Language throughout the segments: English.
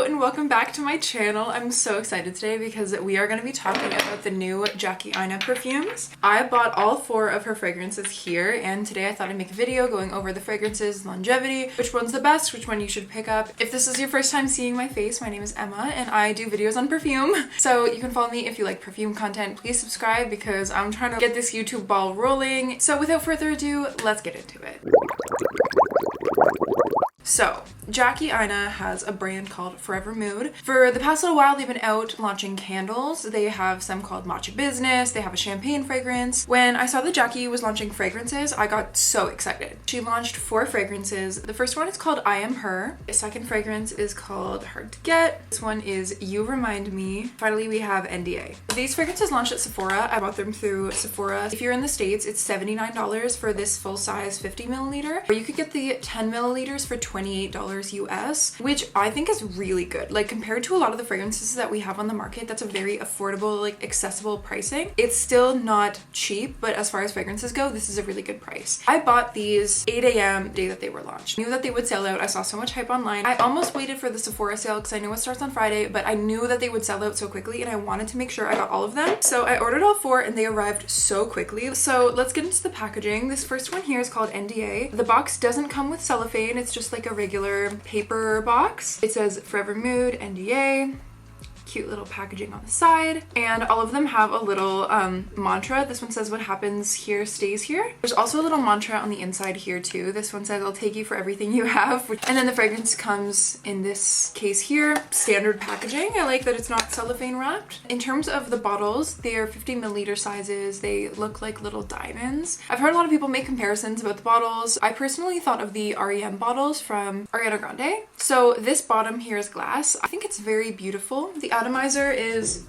and welcome back to my channel. I'm so excited today because we are going to be talking about the new Jackie Aina perfumes. I bought all 4 of her fragrances here, and today I thought I'd make a video going over the fragrances, longevity, which one's the best, which one you should pick up. If this is your first time seeing my face, my name is Emma and I do videos on perfume. So you can follow me if you like perfume content. Please subscribe because I'm trying to get this YouTube ball rolling. So without further ado, let's get into it. So, Jackie Aina has a brand called Forvr Mood. For the past little while, they've been out launching candles. They have some called Matcha Business. They have a champagne fragrance. When I saw that Jackie was launching fragrances, I got so excited. She launched 4 fragrances. The first one is called I Am Her. The second fragrance is called Hard to Get. This one is You Remind Me. Finally, we have NDA. These fragrances launched at Sephora. I bought them through Sephora. If you're in the States, it's $79 for this full size 50 milliliter. Or you could get the 10 milliliters for $28 US, which I think is really good. Like compared to a lot of the fragrances that we have on the market, that's a very affordable, like accessible pricing. It's still not cheap, but as far as fragrances go, this is a really good price. I bought these 8 a.m. day that they were launched. I knew that they would sell out. I saw so much hype online. I almost waited for the Sephora sale because I knew it starts on Friday, but I knew that they would sell out so quickly and I wanted to make sure I got all of them. So I ordered all 4 and they arrived so quickly. So let's get into the packaging. This first one here is called NDA. The box doesn't come with cellophane. It's just like a regular paper box. It says Forvr Mood, NDA. Cute little packaging on the side, and all of them have a little mantra. This one says what happens here stays here. There's also a little mantra on the inside here too. This one says I'll take you for everything you have, and then the fragrance comes in this case here. Standard packaging. I like that it's not cellophane wrapped. In terms of the bottles, they are 50 milliliter sizes. They look like little diamonds. I've heard a lot of people make comparisons about the bottles. I personally thought of the REM bottles from Ariana Grande. So this bottom here is glass. I think it's very beautiful. The atomizer is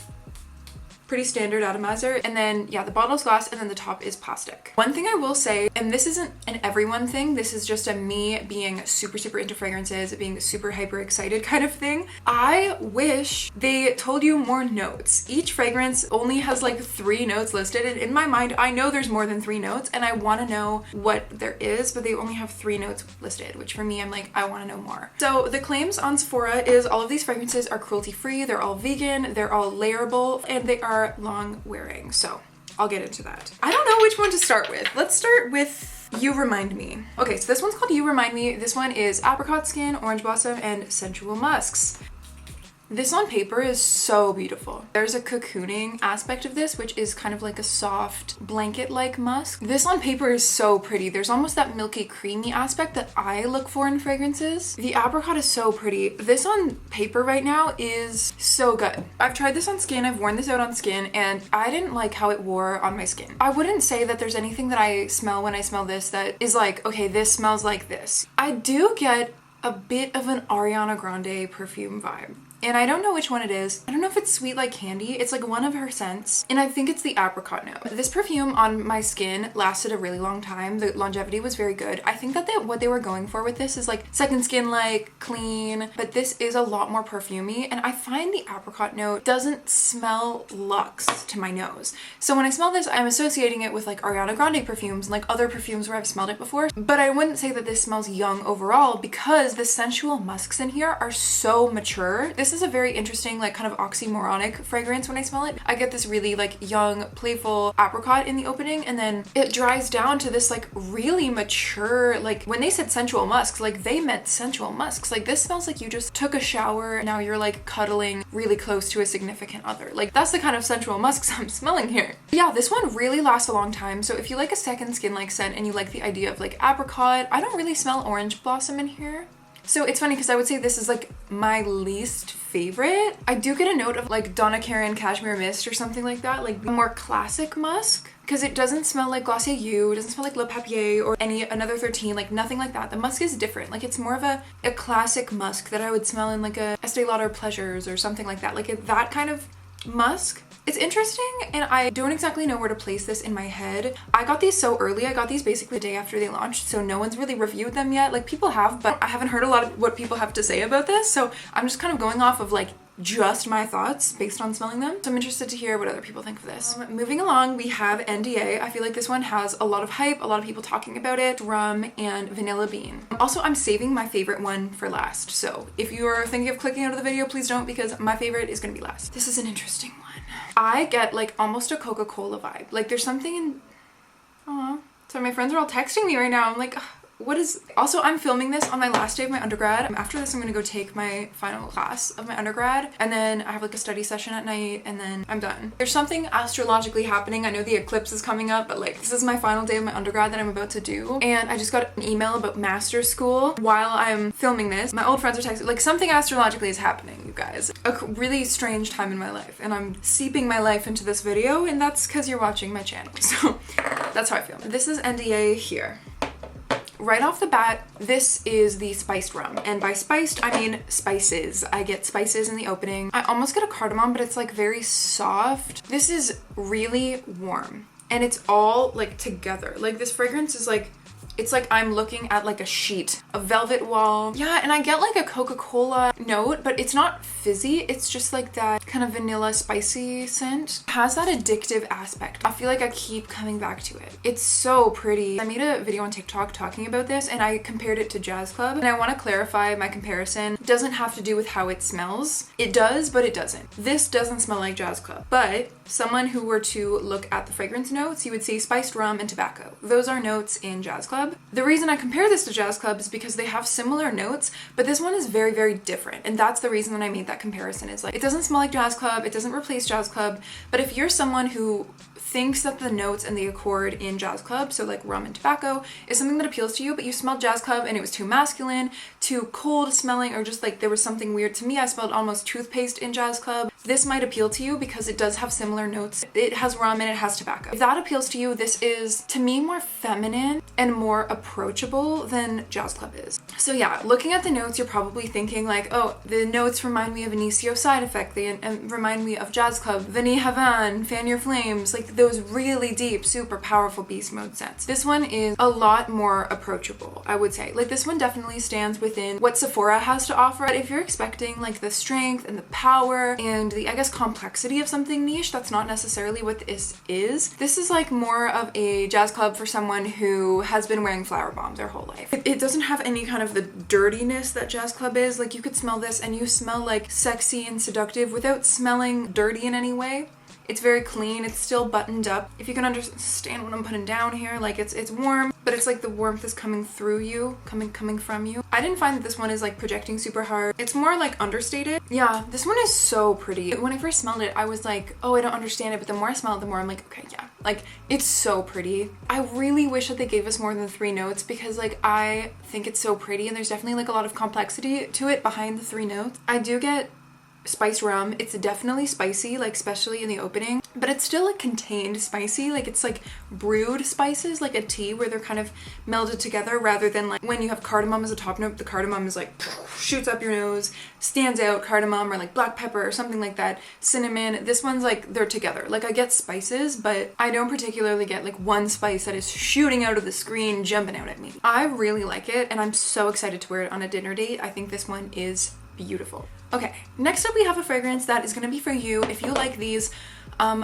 pretty standard atomizer, and then yeah, the bottle's glass and then the top is plastic. One thing I will say, and this isn't an everyone thing, this is just a me being super into fragrances, being super hyper excited kind of thing. I wish they told you more notes. Each fragrance only has like 3 notes listed, and in my mind I know there's more than 3 notes and I want to know what there is, but they only have 3 notes listed, which for me I'm like, I want to know more. So the claims on Sephora is all of these fragrances are cruelty free, they're all vegan, they're all layerable, and they are long wearing. So I'll get into that. I don't know which one to start with. Let's start with You Remind Me. Okay, so this one's called You Remind Me. This one is apricot skin, orange blossom, and sensual musks. This on paper is so beautiful. There's a cocooning aspect of this, which is kind of like a soft blanket-like musk. This on paper is so pretty. There's almost that milky creamy aspect that I look for in fragrances. The apricot is so pretty. This on paper right now is so good. I've tried this on skin, I've worn this out on skin, and I didn't like how it wore on my skin. I wouldn't say that there's anything that I smell when I smell this that is like, okay, this smells like this. I do get a bit of an Ariana Grande perfume vibe. And I don't know which one it is. I don't know if it's sweet like candy. It's like one of her scents. And I think it's the apricot note. This perfume on my skin lasted a really long time. The longevity was very good. I think that what they were going for with this is like second skin like clean, but this is a lot more perfumey. And I find the apricot note doesn't smell luxe to my nose. So when I smell this, I'm associating it with like Ariana Grande perfumes and like other perfumes where I've smelled it before. But I wouldn't say that this smells young overall because the sensual musks in here are so mature. This is a very interesting, like kind of oxymoronic fragrance when I smell it. I get this really like young, playful apricot in the opening, and then it dries down to this like really mature, like when they said sensual musks, like they meant sensual musks. Like this smells like you just took a shower and now you're like cuddling really close to a significant other. Like that's the kind of sensual musks I'm smelling here. Yeah, this one really lasts a long time. So if you like a second skin like scent and you like the idea of like apricot, I don't really smell orange blossom in here. So it's funny because I would say this is like my least favorite. I do get a note of like Donna Karan Cashmere Mist or something like that, like a more classic musk, because it doesn't smell like Glossier You, it doesn't smell like Le Papier or another 13, like nothing like that. The musk is different. Like it's more of a classic musk that I would smell in like a Estee Lauder Pleasures or something like that. Like that kind of musk. It's interesting, and I don't exactly know where to place this in my head. I got these so early. I got these basically the day after they launched, so no one's really reviewed them yet. Like people have, but I haven't heard a lot of what people have to say about this, so I'm just kind of going off of like just my thoughts based on smelling them. So I'm interested to hear what other people think of this. Moving along, we have NDA. I feel like this one has a lot of hype, a lot of people talking about it. Rum and vanilla bean. Also, I'm saving my favorite one for last. So if you're thinking of clicking out of the video, please don't, because my favorite is gonna be last. This is an interesting one. I get like almost a Coca-Cola vibe. Like there's something in, aw. So my friends are all texting me right now. I'm like, ugh. What is, also I'm filming this on my last day of my undergrad. After this I'm gonna go take my final class of my undergrad, and then I have like a study session at night, and then I'm done. There's something astrologically happening. I know the eclipse is coming up, but like this is my final day of my undergrad that I'm about to do, and I just got an email about master's school while I'm filming this. My old friends are texting, like something astrologically is happening, you guys. A really strange time in my life, and I'm seeping my life into this video, and that's because you're watching my channel. So that's how I feel. This is NDA here. Right off the bat, this is the spiced rum. And by spiced, I mean spices. I get spices in the opening. I almost get a cardamom, but it's like very soft. This is really warm. And it's all like together. Like this fragrance is like, it's like I'm looking at like a sheet, a velvet wall. Yeah, and I get like a Coca-Cola note, but it's not fizzy. It's just like that kind of vanilla spicy scent. It has that addictive aspect. I feel like I keep coming back to it. It's so pretty. I made a video on TikTok talking about this, and I compared it to Jazz Club. And I want to clarify my comparison. It doesn't have to do with how it smells. It does, but it doesn't. This doesn't smell like Jazz Club. But someone who were to look at the fragrance notes, you would see spiced rum and tobacco. Those are notes in Jazz Club. The reason I compare this to Jazz Club is because they have similar notes, but this one is very, very different. And that's the reason that I made that comparison, is like, it doesn't smell like Jazz Club, it doesn't replace Jazz Club, but if you're someone who thinks that the notes and the accord in Jazz Club, so like rum and tobacco, is something that appeals to you, but you smelled Jazz Club and it was too masculine, too cold smelling, or just like there was something weird to me, I smelled almost toothpaste in Jazz Club, this might appeal to you because it does have similar notes. It has rum and it has tobacco. If that appeals to you, this is, to me, more feminine and more approachable than Jazz Club is. So yeah, looking at the notes, you're probably thinking like, oh, the notes remind me of Inicio Side Effect, they remind me of Jazz Club, Vanille Havan, Fan Your Flames, like those really deep, super powerful beast mode scents. This one is a lot more approachable, I would say. Like this one definitely stands within what Sephora has to offer. But if you're expecting like the strength and the power and the, I guess, complexity of something niche, that's not necessarily what this is. This is like more of a Jazz Club for someone who has been wearing flower bombs their whole life. It doesn't have any kind of the dirtiness that Jazz Club is. Like you could smell this and you smell like sexy and seductive without smelling dirty in any way. It's very clean, it's still buttoned up. If you can understand what I'm putting down here, like it's warm, but it's like the warmth is coming through you, coming from you. I didn't find that this one is like projecting super hard. It's more like understated. Yeah, this one is so pretty. When I first smelled it, I was like, oh, I don't understand it, but the more I smell it, the more I'm like, okay, yeah. Like, it's so pretty. I really wish that they gave us more than 3 notes, because like I think it's so pretty, and there's definitely like a lot of complexity to it behind the 3 notes. I do get spiced rum. It's definitely spicy, like especially in the opening, but it's still like contained spicy. Like it's like brewed spices, like a tea where they're kind of melded together, rather than like when you have cardamom as a top note, the cardamom is like shoots up your nose, stands out, cardamom, or like black pepper or something like that, cinnamon. This one's like they're together. Like I get spices, but I don't particularly get like one spice that is shooting out of the screen, jumping out at me. I really like it, and I'm so excited to wear it on a dinner date. I think this one is beautiful. Okay, next up we have a fragrance that is going to be for you if you like these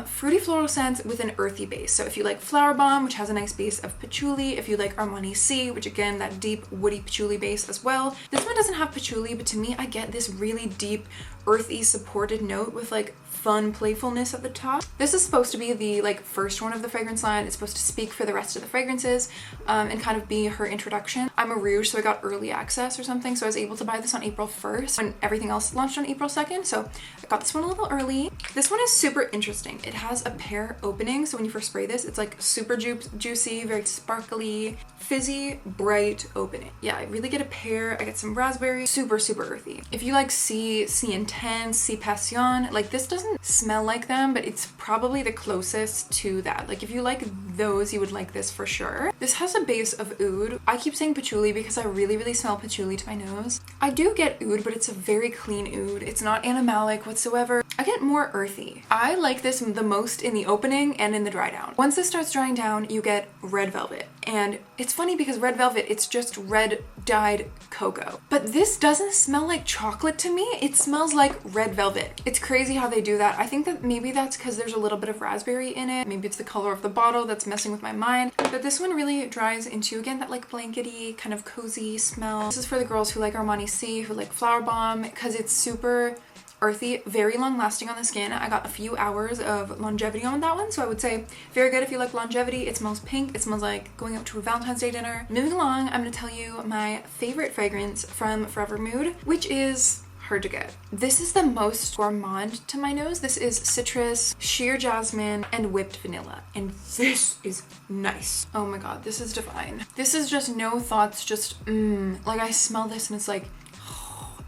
fruity floral scents with an earthy base. So if you like Flower Bomb, which has a nice base of patchouli, if you like Armani C, which again, that deep woody patchouli base as well. This one doesn't have patchouli, but to me, I get this really deep earthy supported note with like fun playfulness at the top. This is supposed to be the like first one of the fragrance line. It's supposed to speak for the rest of the fragrances and kind of be her introduction. I'm a Rouge, so I got early access or something, so I was able to buy this on April 1st when everything else launched on April 2nd, so I got this one a little early. This one is super interesting. It has a pear opening, so when you first spray this, it's like super juicy, very sparkly, fizzy, bright opening. Yeah, I really get a pear. I get some raspberry, super earthy. If you like C Intense, C Passion, like this doesn't smell like them, but it's probably the closest to that. Like if you like those, you would like this for sure. This has a base of oud. I keep saying patchouli because I really smell patchouli to my nose. I do get oud, but it's a very clean oud. It's not animalic whatsoever. I get more earthy. I like this the most in the opening and in the dry down. Once this starts drying down, you get red velvet. And it's funny because red velvet, it's just red dyed cocoa. But this doesn't smell like chocolate to me. It smells like red velvet. It's crazy how they do that. I think that maybe that's because there's a little bit of raspberry in it. Maybe it's the color of the bottle that's messing with my mind. But this one really dries into, again, that like blankety, kind of cozy smell. This is for the girls who like Armani C, who like Flower Bomb, because it's super earthy, very long lasting on the skin. I got a few hours of longevity on that one, so I would say very good if you like longevity. It smells pink. It smells like going out to a Valentine's Day dinner. Moving along, I'm going to tell you my favorite fragrance from Forvr Mood, which is hard to get. This is the most gourmand to my nose. This is citrus, sheer jasmine, and whipped vanilla. And this is nice. Oh my god, this is divine. This is just no thoughts, just like I smell this and it's like,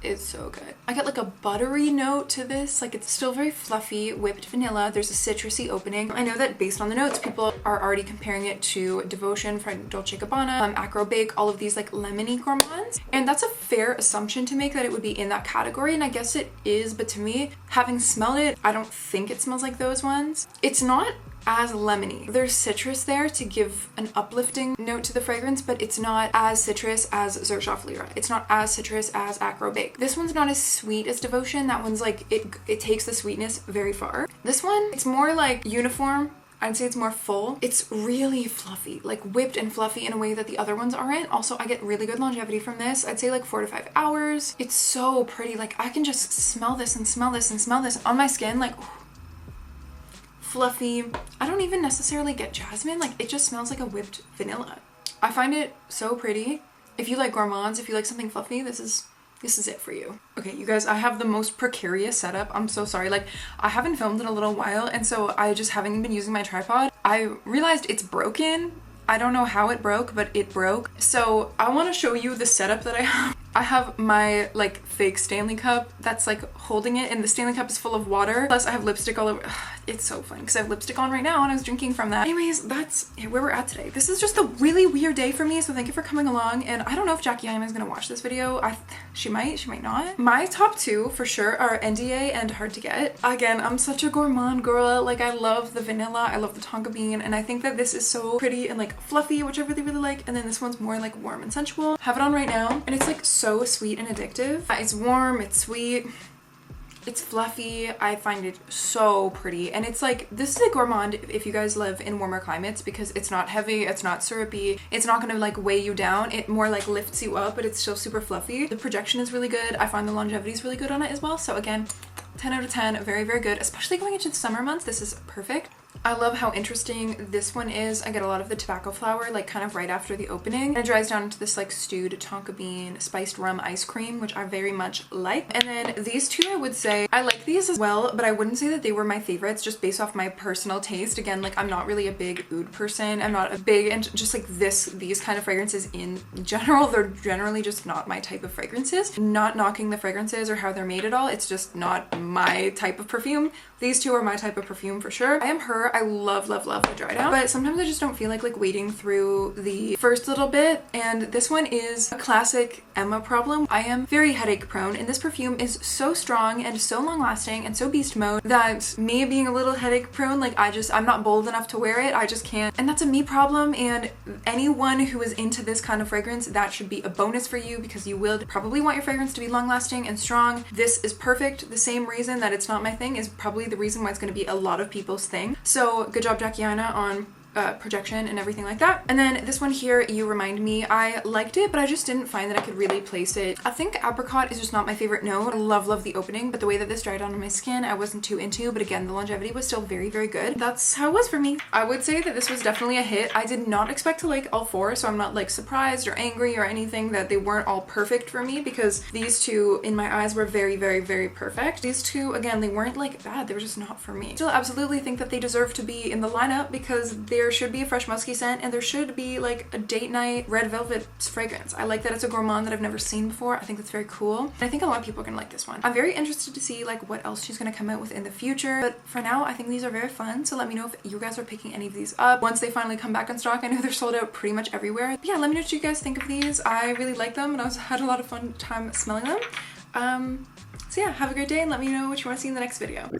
it's so good. I get like a buttery note to this. Like it's still very fluffy, whipped vanilla. There's a citrusy opening. I know that based on the notes, people are already comparing it to Devotion from Dolce & Gabbana, Acro Bake, all of these like lemony gourmands. And that's a fair assumption to make that it would be in that category. And I guess it is, but to me, having smelled it, I don't think it smells like those ones. It's not as lemony. There's citrus there to give an uplifting note to the fragrance, but it's not as citrus as Xerjoff Lyra. It's not as citrus as Acro Bake. This one's not as sweet as Devotion. That one's like, it takes the sweetness very far. This one, it's more like uniform. I'd say it's more full. It's really fluffy, like whipped and fluffy in a way that the other ones aren't. Also, I get really good longevity from this. I'd say like 4 to 5 hours. It's so pretty. Like I can just smell this and smell this and smell this on my skin. Like, fluffy. I don't even necessarily get jasmine. Like it just smells like a whipped vanilla. I find it so pretty. If you like gourmands, if you like something fluffy, this is it for you. Okay, you guys, I have the most precarious setup. I'm so sorry. Like I haven't filmed in a little while, and so I just haven't been using my tripod. I realized it's broken. I don't know how it broke, but it broke. So I want to show you the setup that I have. I have my like fake Stanley cup that's like holding it, and the Stanley cup is full of water. Plus I have lipstick all over. It's so fun because I have lipstick on right now and I was drinking from that. Anyways, that's where we're at today. This is just a really weird day for me, so thank you for coming along. And I don't know if Jackie Ima is gonna watch this video. She might not. My top two for sure are NDA and Hard to Get. Again, I'm such a gourmand girl. Like I love the vanilla, I love the tonka bean, and I think that this is so pretty and like fluffy, which I really like. And then this one's more like warm and sensual. Have it on right now, and it's like so sweet and addictive. It's warm, it's sweet, it's fluffy. I find it so pretty, and it's like, this is a gourmand if you guys live in warmer climates, because it's not heavy, it's not syrupy, it's not gonna like weigh you down. It more like lifts you up, but it's still super fluffy. The projection is really good. I find the longevity is really good on it as well. So again, 10 out of 10, very, very good, especially going into the summer months. This is perfect. I love how interesting this one is. I get a lot of the tobacco flower like kind of right after the opening, and it dries down into this like stewed tonka bean spiced rum ice cream, which I very much like. And then these two, I would say I like these as well, but I wouldn't say that they were my favorites just based off my personal taste. Again, like I'm not really a big oud person. I'm not a big, and just like these kind of fragrances in general, they're generally just not my type of fragrances. Not knocking the fragrances or how they're made at all. It's just not my type of perfume. These two are my type of perfume for sure. I am her. I love the dry down, but sometimes I just don't feel like wading through the first little bit. And this one is a classic Emma problem. I am very headache prone, and this perfume is so strong and so long lasting and so beast mode that me being a little headache prone, like I'm not bold enough to wear it. I just can't, and that's a me problem. And anyone who is into this kind of fragrance, that should be a bonus for you, because you will probably want your fragrance to be long lasting and strong. This is perfect. The same reason that it's not my thing is probably the reason why it's going to be a lot of people's thing. So good job, Jackie Ima, on projection and everything like that. And then this one here, You Remind Me, I liked it, but I just didn't find that I could really place it. I think apricot is just not my favorite note. I love the opening, but the way that this dried on my skin, I wasn't too into. But again, the longevity was still very, very good. That's how it was for me. I would say that this was definitely a hit. I did not expect to like all four, so I'm not like surprised or angry or anything that they weren't all perfect for me, because these two in my eyes were very, very, very perfect. These two, again, they weren't like bad, they were just not for me. Still absolutely think that they deserve to be in the lineup, because there should be a fresh musky scent, and there should be like a date night red velvet fragrance. I like that it's a gourmand that I've never seen before. I think that's very cool. And I think a lot of people are gonna like this one. I'm very interested to see like what else she's gonna come out with in the future, but for now I think these are very fun. So let me know if you guys are picking any of these up once they finally come back in stock. I know they're sold out pretty much everywhere, but yeah, let me know what you guys think of these. I really like them, and I had a lot of fun time smelling them. So yeah, have a great day and let me know what you want to see in the next video.